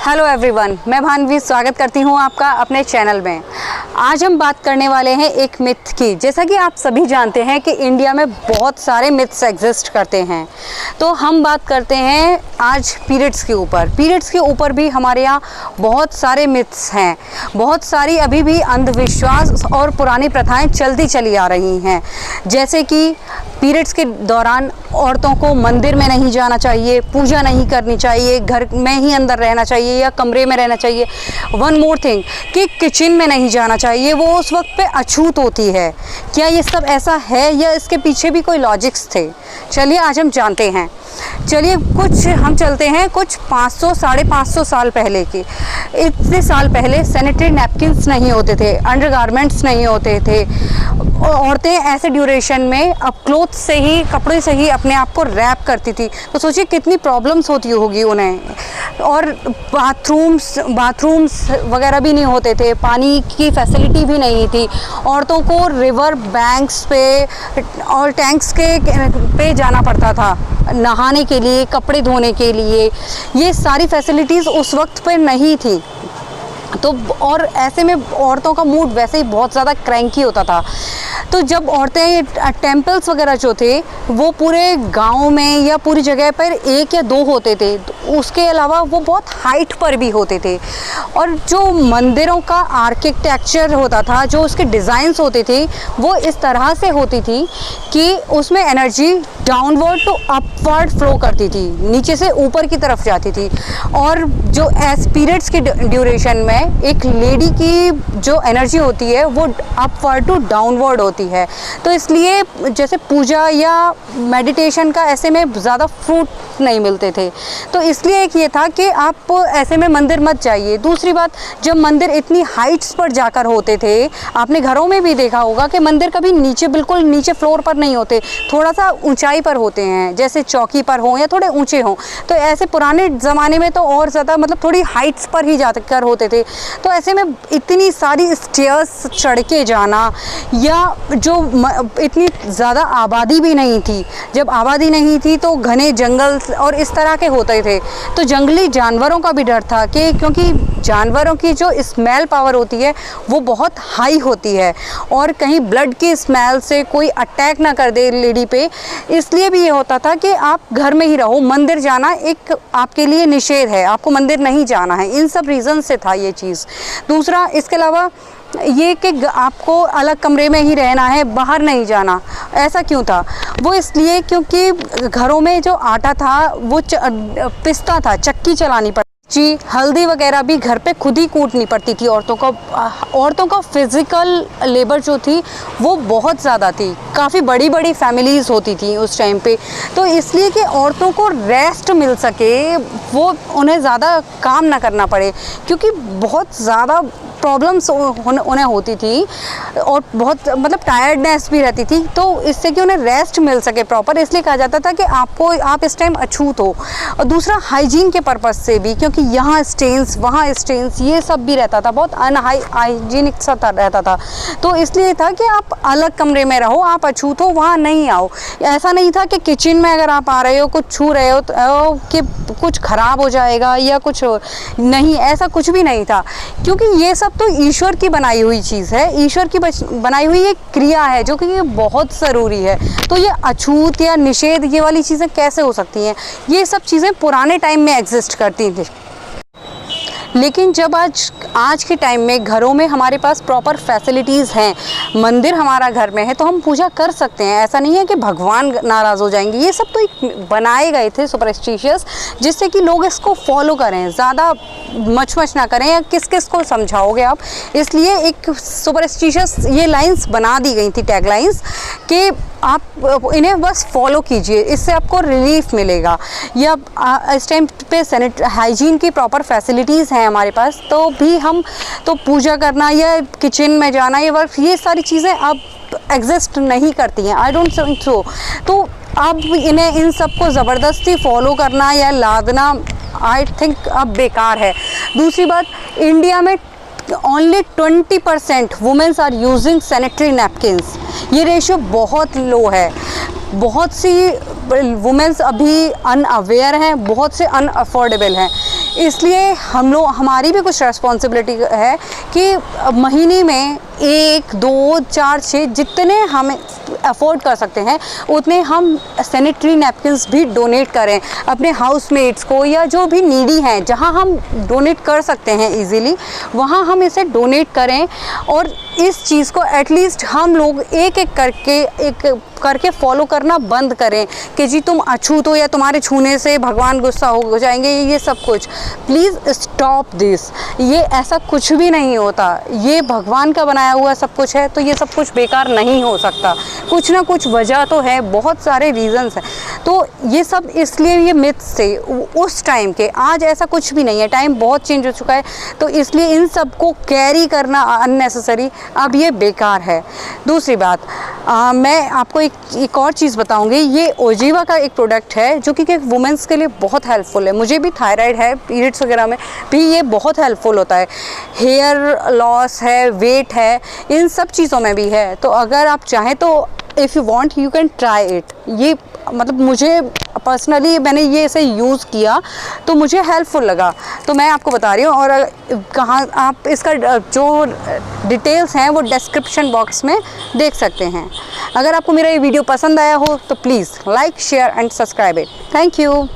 Hello everyone, मैं भानवी स्वागत करती हूँ आपका अपने चैनल में। आज हम बात करने वाले हैं एक मिथ की। जैसा कि आप सभी जानते हैं कि इंडिया में बहुत सारे मिथ्स एग्जिस्ट करते हैं, तो हम बात करते हैं आज पीरियड्स के ऊपर। पीरियड्स के ऊपर भी हमारे यहाँ बहुत सारे मिथ्स हैं, बहुत सारी अभी भी अंधविश्वास और पुरानी प्रथाएं चलती चली आ रही हैं। जैसे कि पीरियड्स के दौरान औरतों को मंदिर में नहीं जाना चाहिए, पूजा नहीं करनी चाहिए, घर में ही अंदर रहना चाहिए या कमरे में रहना चाहिए। वन मोर थिंग कि किचन में नहीं जाना चाहिए, वो उस वक्त पे अछूत होती है। क्या ये सब ऐसा है या इसके पीछे भी कोई लॉजिक्स थे? चलिए आज हम जानते हैं। चलिए हम चलते हैं कुछ 500 550 साल पहले की। इतने साल पहले सैनिटरी नैपकिन्स नहीं होते थे, अंडरगारमेंट्स नहीं होते थे। औरतें ऐसे ड्यूरेशन में अब क्लोथ से ही, कपड़े से ही अपने आप को रैप करती थी। तो सोचिए कितनी प्रॉब्लम्स होती होगी उन्हें। और बाथरूम्स वगैरह भी नहीं होते थे, पानी की फैसिलिटी भी नहीं थी। औरतों को रिवर बैंक्स पे और टैंक्स पे जाना पड़ता था नहाने के लिए, कपड़े धोने के लिए। ये सारी फैसिलिटीज़ उस वक्त पे नहीं थी। तो और ऐसे में औरतों का मूड वैसे ही बहुत ज़्यादा क्रैंकी होता था। तो जब औरतें, टेम्पल्स वगैरह जो थे वो पूरे गांव में या पूरी जगह पर 1 या 2 होते थे, उसके अलावा वो बहुत हाइट पर भी होते थे। और जो मंदिरों का आर्किटेक्चर होता था, जो उसके डिज़ाइंस होते थे, वो इस तरह से होती थी कि उसमें energy downward to upward flow करती थी, नीचे से ऊपर की तरफ जाती थी। और जो एज पीरियड्स की ड्यूरेशन में एक लेडी की जो एनर्जी होती है वो अपवर्ड टू डाउनवर्ड होती है। तो इसलिए जैसे पूजा या मेडिटेशन का ऐसे में ज़्यादा फ्रूट नहीं मिलते थे। तो इसलिए एक ये था कि आप ऐसे में मंदिर मत जाइए। दूसरी बात, जब मंदिर इतनी हाइट्स पर जाकर होते थे, आपने घरों में भी देखा होगा कि मंदिर कभी नीचे, बिल्कुल नीचे फ्लोर पर नहीं होते, थोड़ा सा ऊंचाई पर होते हैं, जैसे चौकी पर हों या थोड़े ऊंचे हों। तो ऐसे पुराने ज़माने में तो और ज़्यादा मतलब थोड़ी हाइट्स पर ही जाकर होते थे। तो ऐसे में इतनी सारी स्टेयर्स चढ़ के जाना, या जो इतनी ज़्यादा आबादी भी नहीं थी, जब आबादी नहीं थी तो घने जंगल और इस तरह के होते थे। तो जंगली जानवरों का भी डर था कि क्योंकि जानवरों की जो स्मेल पावर होती है वो बहुत हाई होती है, और कहीं ब्लड की स्मेल से कोई अटैक ना कर दे लेडी पे, इसलिए भी ये होता था कि आप घर में ही रहो। मंदिर जाना एक आपके लिए निषेध है, आपको मंदिर नहीं जाना है। इन सब रीज़न से था ये चीज़। दूसरा, इसके अलावा ये कि आपको अलग कमरे में ही रहना है, बाहर नहीं जाना। ऐसा क्यों था? वो इसलिए क्योंकि घरों में जो आटा था वो पिसता था, चक्की चलानी पड़ती जी। हल्दी वगैरह भी घर पे खुद ही कूटनी पड़ती थी। औरतों का फिज़िकल लेबर जो थी वो बहुत ज़्यादा थी। काफ़ी बड़ी बड़ी फैमिलीज़ होती थी उस टाइम पे। तो इसलिए कि औरतों को रेस्ट मिल सके, वो उन्हें ज़्यादा काम ना करना पड़े, क्योंकि बहुत ज़्यादा प्रॉब्लम्स उन्हें होती थी और बहुत मतलब टायर्डनेस भी रहती थी। तो इससे कि उन्हें रेस्ट मिल सके प्रॉपर, इसलिए कहा जाता था कि आप इस टाइम अछूत हो। और दूसरा, हाइजीन के पर्पज़ से भी, क्योंकि यहाँ स्टेन्स, वहाँ स्टेन्स, ये सब भी रहता था, बहुत हाइजीनिक सा रहता था। तो इसलिए था कि आप अलग कमरे में रहो, आप अछूत हो, वहाँ नहीं आओ। ऐसा नहीं था कि किचन में अगर आप आ रहे हो, कुछ छू रहे हो तो कि कुछ ख़राब हो जाएगा या कुछ नहीं, ऐसा कुछ भी नहीं था। क्योंकि ये सब तो ईश्वर की बनाई हुई चीज़ है, ईश्वर की बनाई हुई एक क्रिया है जो कि बहुत ज़रूरी है। तो ये अछूत या निषेध, ये वाली चीज़ें कैसे हो सकती हैं? ये सब चीज़ें पुराने टाइम में एग्जिस्ट करती थी। लेकिन जब आज के टाइम में घरों में हमारे पास प्रॉपर फैसिलिटीज़ हैं, मंदिर हमारा घर में है, तो हम पूजा कर सकते हैं। ऐसा नहीं है कि भगवान नाराज़ हो जाएंगे। ये सब तो एक बनाए गए थे सुपरस्टिशियस, जिससे कि लोग इसको फॉलो करें, ज़्यादा मच ना करें। या किस किस को समझाओगे आप? इसलिए एक सुपरस्टिशियस ये लाइंस बना दी गई थी, टैग लाइंस, कि आप इन्हें बस फॉलो कीजिए, इससे आपको रिलीफ मिलेगा। या इस टाइम पे हाइजीन की प्रॉपर फैसिलिटीज़ हैं हमारे पास, तो भी हम तो पूजा करना या किचन में जाना, ये सारी चीज़ें अब एग्जिस्ट नहीं करती हैं। I don't think so. तो अब इन सबको ज़बरदस्ती फॉलो करना या लादना, आई थिंक अब बेकार है। दूसरी बात, इंडिया में only 20% womens are using sanitary napkins. ये रेशियो बहुत लो है। बहुत सी वुमेन्स अभी अनअवेयर हैं, बहुत से अनअफोर्डेबल हैं। इसलिए हमारी भी कुछ रिस्पॉन्सिबिलिटी है कि महीने में 1, 2, 4, 6 जितने हम अफोर्ड कर सकते हैं उतने हम सैनिटरी नैपकिन्स भी डोनेट करें अपने हाउसमेट्स को, या जो भी नीडी हैं जहां हम डोनेट कर सकते हैं इजीली, वहां हम इसे डोनेट करें। और इस चीज़ को एटलीस्ट हम लोग एक करके फॉलो करना बंद करें कि जी तुम अछूत हो या तुम्हारे छूने से भगवान गुस्सा हो जाएंगे, ये सब कुछ। Please stop this. ये ऐसा कुछ भी नहीं होता, ये भगवान का बनाया हुआ सब कुछ है, तो ये सब कुछ बेकार नहीं हो सकता। कुछ ना कुछ वजह तो है, बहुत सारे रीज़न्स हैं। तो ये सब इसलिए ये मिथ्स थे उस टाइम के, आज ऐसा कुछ भी नहीं है, टाइम बहुत चेंज हो चुका है। तो इसलिए इन सब को कैरी करना अननेसेसरी, अब ये बेकार है। दूसरी बात, मैं आपको एक और चीज़ बताऊंगी। ये ओजीवा का एक प्रोडक्ट है जो कि एक वुमेंस के लिए बहुत हेल्पफुल है। मुझे भी थायराइड है, पीरियड्स वगैरह में भी ये बहुत हेल्पफुल होता है। हेयर लॉस है, वेट है, इन सब चीज़ों में भी है। तो अगर आप चाहें तो if you want you can try it. ये मतलब मुझे पर्सनली मैंने ये इसे यूज़ किया तो मुझे हेल्पफुल लगा, तो मैं आपको बता रही हूँ। और कहाँ आप इसका जो डिटेल्स हैं वो डिस्क्रिप्शन बॉक्स में देख सकते हैं। अगर आपको मेरा ये वीडियो पसंद आया हो तो please like, share and subscribe it. Thank you.